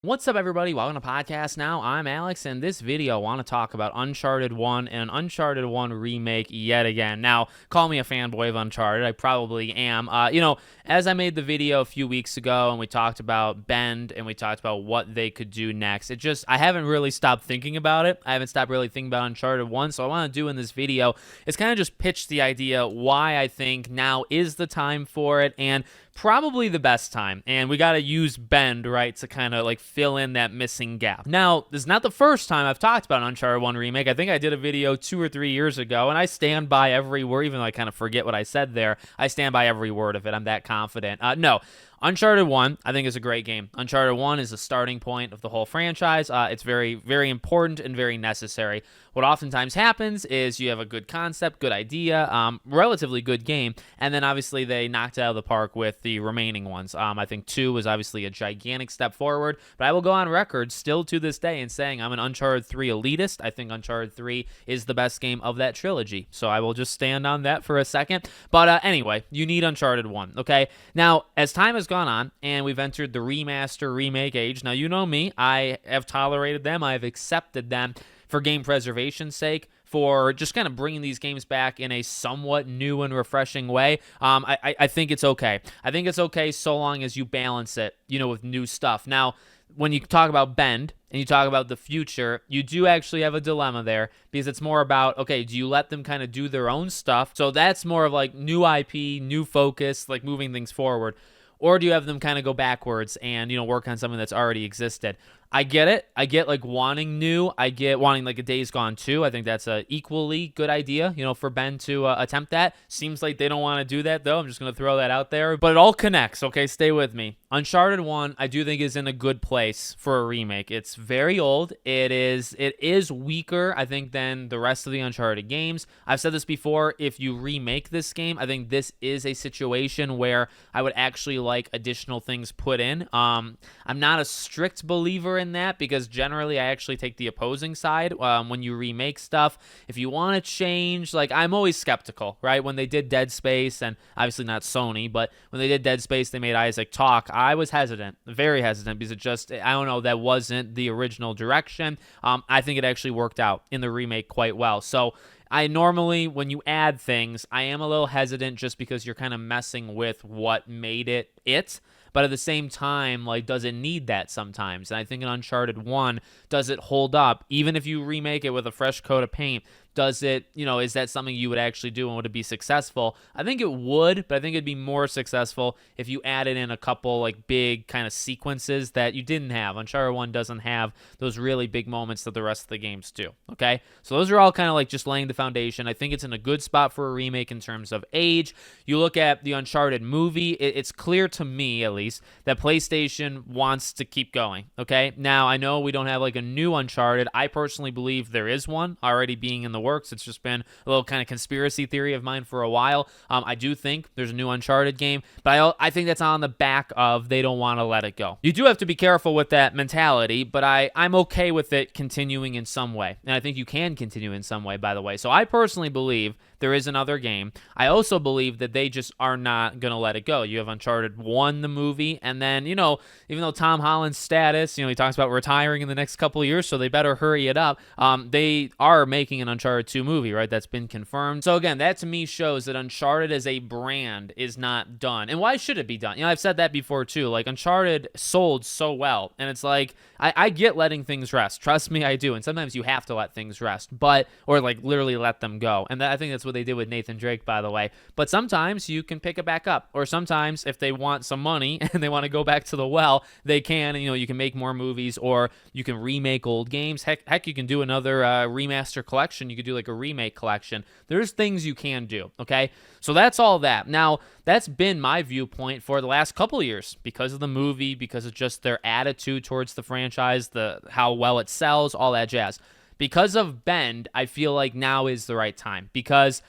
What's up, everybody? Welcome to Podcast Now. I'm Alex, and this video, I want to talk about Uncharted 1 and Uncharted 1 Remake yet again. Now, call me a fanboy of Uncharted. I probably am. As I made the video a few weeks ago, and we talked about Bend, and we talked about what they could do next, I haven't really stopped thinking about it. I haven't stopped really thinking about Uncharted 1, so I want to do in this video is kind of just pitch the idea why I think now is the time for it, and probably the best time, and we got to use Bend, right, to kind of like fill in that missing gap. Now, this is not the first time I've talked about Uncharted 1 Remake. I think I did a video 2 or 3 years ago, and I stand by every word, even though I kind of forget what I said there. I stand by every word of it. I'm that confident. No. Uncharted 1, I think, is a great game. Uncharted 1 is the starting point of the whole franchise. It's very, very important and very necessary. What oftentimes happens is you have a good concept, good idea, relatively good game, and then obviously they knocked it out of the park with the remaining ones. I think 2 was obviously a gigantic step forward, but I will go on record still to this day in saying I'm an Uncharted 3 elitist. I think Uncharted 3 is the best game of that trilogy, so I will just stand on that for a second. But anyway, you need Uncharted 1, okay? Now, as time has gone on, and we've entered the remaster, remake age. Now, you know me. I have tolerated them. I have accepted them for game preservation's sake, for just kind of bringing these games back in a somewhat new and refreshing way. I think it's okay. I think it's okay so long as you balance it, with new stuff. Now, when you talk about Bend and you talk about the future, you do actually have a dilemma there, because it's more about, okay, do you let them kind of do their own stuff? So that's more of like new IP, new focus, like moving things forward. Or do you have them kind of go backwards and, work on something that's already existed? I get it. I get like wanting new. I get wanting like a Days Gone 2. I think that's a equally good idea, for Ben to attempt that. Seems like they don't want to do that, though. I'm just going to throw that out there. But it all connects, okay? Stay with me. Uncharted 1, I do think, is in a good place for a remake. It's very old. It is weaker, I think, than the rest of the Uncharted games. I've said this before. If you remake this game, I think this is a situation where I would actually like additional things put in. I'm not a strict believer in that, because generally I actually take the opposing side when you remake stuff. If you want to change, like, I'm always skeptical, right? When they did Dead Space, and obviously not Sony, but when they did Dead Space, they made Isaac talk. I was hesitant, very hesitant, because I don't know, that wasn't the original direction. I think it actually worked out in the remake quite well. So I normally, when you add things, I am a little hesitant, just because you're kind of messing with what made it. But at the same time, like, does it need that sometimes? And I think in Uncharted 1, does it hold up? Even if you remake it with a fresh coat of paint, does it, is that something you would actually do, and would it be successful? I think it would, but I think it'd be more successful if you added in a couple, like, big kind of sequences that you didn't have. Uncharted 1 doesn't have those really big moments that the rest of the games do, okay? So those are all kind of like just laying the foundation. I think it's in a good spot for a remake in terms of age. You look at the Uncharted movie, it's clear to me, at least, that PlayStation wants to keep going, okay? Now, I know we don't have like a new Uncharted. I personally believe there is one already being in the works. It's just been a little kind of conspiracy theory of mine for a while. I do think there's a new Uncharted game, but I think that's on the back of they don't want to let it go. You do have to be careful with that mentality, but I'm okay with it continuing in some way. And I think you can continue in some way, by the way. So I personally believe there is another game. I also believe that they just are not going to let it go. You have Uncharted 1, the movie, and then, even though Tom Holland's status, he talks about retiring in the next couple of years, so they better hurry it up. They are making an Uncharted 2 movie, right? That's been confirmed. So again, that to me shows that Uncharted as a brand is not done. And why should it be done? I've said that before too. Like, Uncharted sold so well, and it's like, I get letting things rest. Trust me, I do. And sometimes you have to let things rest, or like literally let them go. And I think that's what they did with Nathan Drake, by the way. But sometimes you can pick it back up, or sometimes if they want some money and they want to go back to the well, they can. And, you can make more movies, or you can remake old games. Heck, you can do another remaster collection. You could do like a remake collection. There's things you can do, okay? So that's all that. Now, that's been my viewpoint for the last couple of years, because of the movie, because of just their attitude towards the franchise, how well it sells, all that jazz. Because of Bend, I feel like now is the right time, because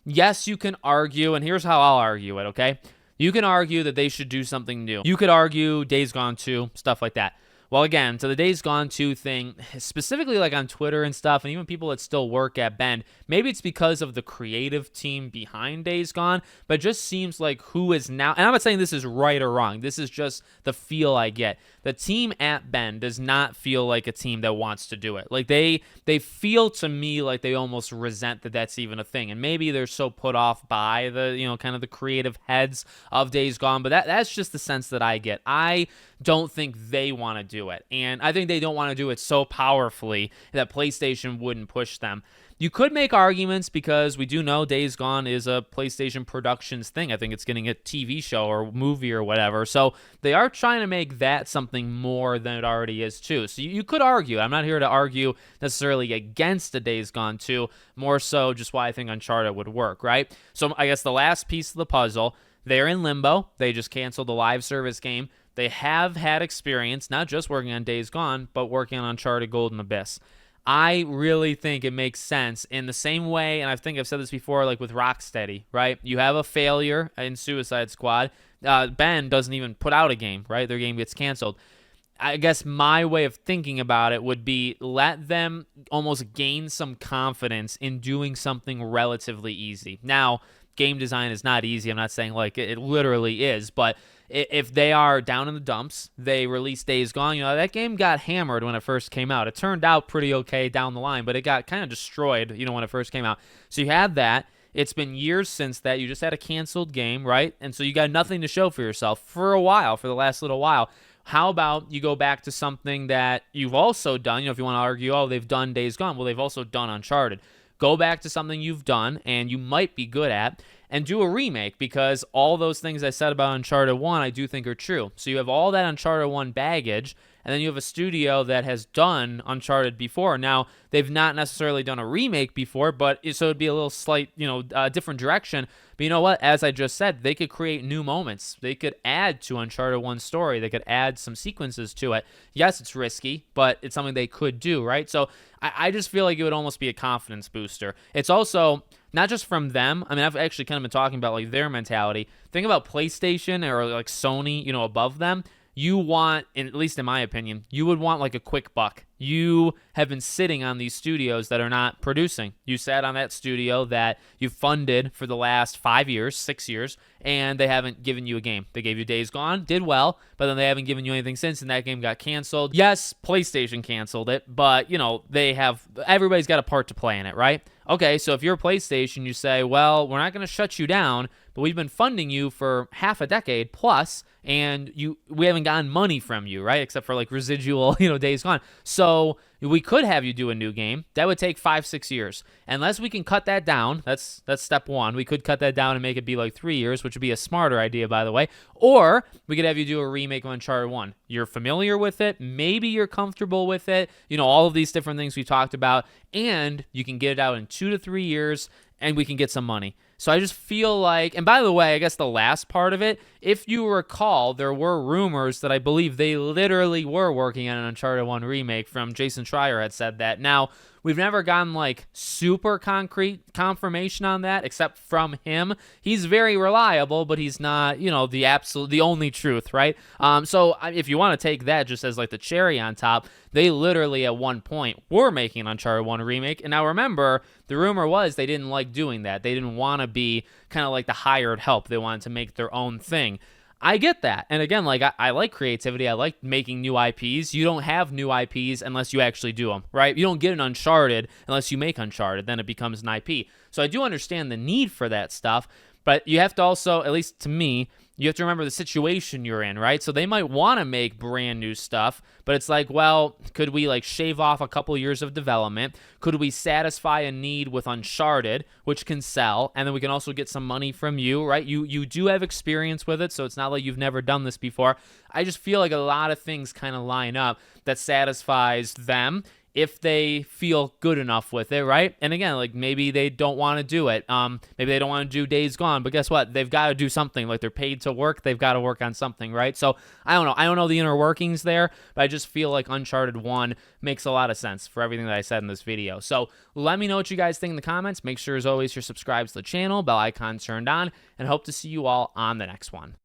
yes, you can argue, and here's how I'll argue it, okay? You can argue that they should do something new. You could argue Days Gone 2, stuff like that. Well, again, to the Days Gone 2 thing, specifically like on Twitter and stuff, and even people that still work at Bend, maybe it's because of the creative team behind Days Gone, but it just seems like who is now, and I'm not saying this is right or wrong, this is just the feel I get. The team at Bend does not feel like a team that wants to do it. Like they feel to me like they almost resent that that's even a thing, and maybe they're so put off by the, you know, kind of the creative heads of Days Gone, but that's just the sense that I get. I don't think they want to do it, and I think they don't want to do it so powerfully that PlayStation wouldn't push them. You could make arguments because we do know Days Gone is a PlayStation Productions thing. I think it's getting a TV show or movie or whatever. So they are trying to make that something more than it already is too. So you could argue. I'm not here to argue necessarily against the Days Gone 2, more so just why I think Uncharted would work, right? So I guess the last piece of the puzzle, they're in limbo. They just canceled the live service game. They have had experience, not just working on Days Gone, but working on Uncharted Golden Abyss. I really think it makes sense in the same way, and I think I've said this before, like with Rocksteady, right? You have a failure in Suicide Squad. Ben doesn't even put out a game, right? Their game gets canceled. I guess my way of thinking about it would be let them almost gain some confidence in doing something relatively easy. Now, game design is not easy. I'm not saying like it literally is, but if they are down in the dumps, they release Days Gone. You know, that game got hammered when it first came out. It turned out pretty okay down the line, but it got kind of destroyed, you know, when it first came out. So you had that. It's been years since that. You just had a canceled game, right? And so you got nothing to show for yourself for a while, for the last little while. How about you go back to something that you've also done? You know, if you want to argue, oh, they've done Days Gone. Well, they've also done Uncharted. Go back to something you've done and you might be good at and do a remake, because all those things I said about Uncharted 1 I do think are true. So you have all that Uncharted 1 baggage, and then you have a studio that has done Uncharted before. Now, they've not necessarily done a remake before, but so it'd be a little slight, different direction. But you know what? As I just said, they could create new moments. They could add to Uncharted 1's story. They could add some sequences to it. Yes, it's risky, but it's something they could do, right? So I just feel like it would almost be a confidence booster. It's also not just from them. I mean, I've actually kind of been talking about like their mentality. Think about PlayStation or like Sony, above them. You want, at least in my opinion, you would want like a quick buck. You have been sitting on these studios that are not producing. You sat on that studio that you funded for the last 5 years, 6 years, and they haven't given you a game. They gave you Days Gone, did well, but then they haven't given you anything since, and that game got canceled. Yes, PlayStation canceled it, but, everybody's got a part to play in it, right? Okay, so if you're PlayStation, you say, well, we're not going to shut you down, but we've been funding you for half a decade plus, and we haven't gotten money from you, right? Except for like residual, Days Gone. So we could have you do a new game. That would take 5-6 years. Unless we can cut that down, that's step one. We could cut that down and make it be like 3 years, which would be a smarter idea, by the way. Or we could have you do a remake of Uncharted 1. You're familiar with it. Maybe you're comfortable with it. All of these different things we talked about. And you can get it out in 2 to 3 years, and we can get some money. So I just feel like, and by the way, I guess the last part of it, if you recall, there were rumors that I believe they literally were working on an Uncharted 1 remake. From Jason Schreier had said that. Now, we've never gotten like super concrete confirmation on that, except from him. He's very reliable, but he's not, the only truth, right? So if you want to take that just as like the cherry on top, they literally at one point were making an Uncharted 1 remake. And now remember, the rumor was they didn't like doing that. They didn't want to be kind of like the hired help. They wanted to make their own thing. I get that. And again, like I like creativity. I like making new IPs. You don't have new IPs unless you actually do them, right? You don't get an Uncharted unless you make Uncharted. Then it becomes an IP. So I do understand the need for that stuff. But you have to also, at least to me, you have to remember the situation you're in, right? So they might want to make brand new stuff, but it's like, well, could we like shave off a couple years of development? Could we satisfy a need with Uncharted, which can sell, and then we can also get some money from you, right? You do have experience with it, so it's not like you've never done this before. I just feel like a lot of things kind of line up that satisfies them if they feel good enough with it, right? And again, like maybe they don't want to do it. Maybe they don't want to do Days Gone, but guess what? They've got to do something. Like they're paid to work. They've got to work on something, right? So I don't know. I don't know the inner workings there, but I just feel like Uncharted 1 makes a lot of sense for everything that I said in this video. So let me know what you guys think in the comments. Make sure, as always, you're subscribed to the channel, bell icon turned on, and hope to see you all on the next one.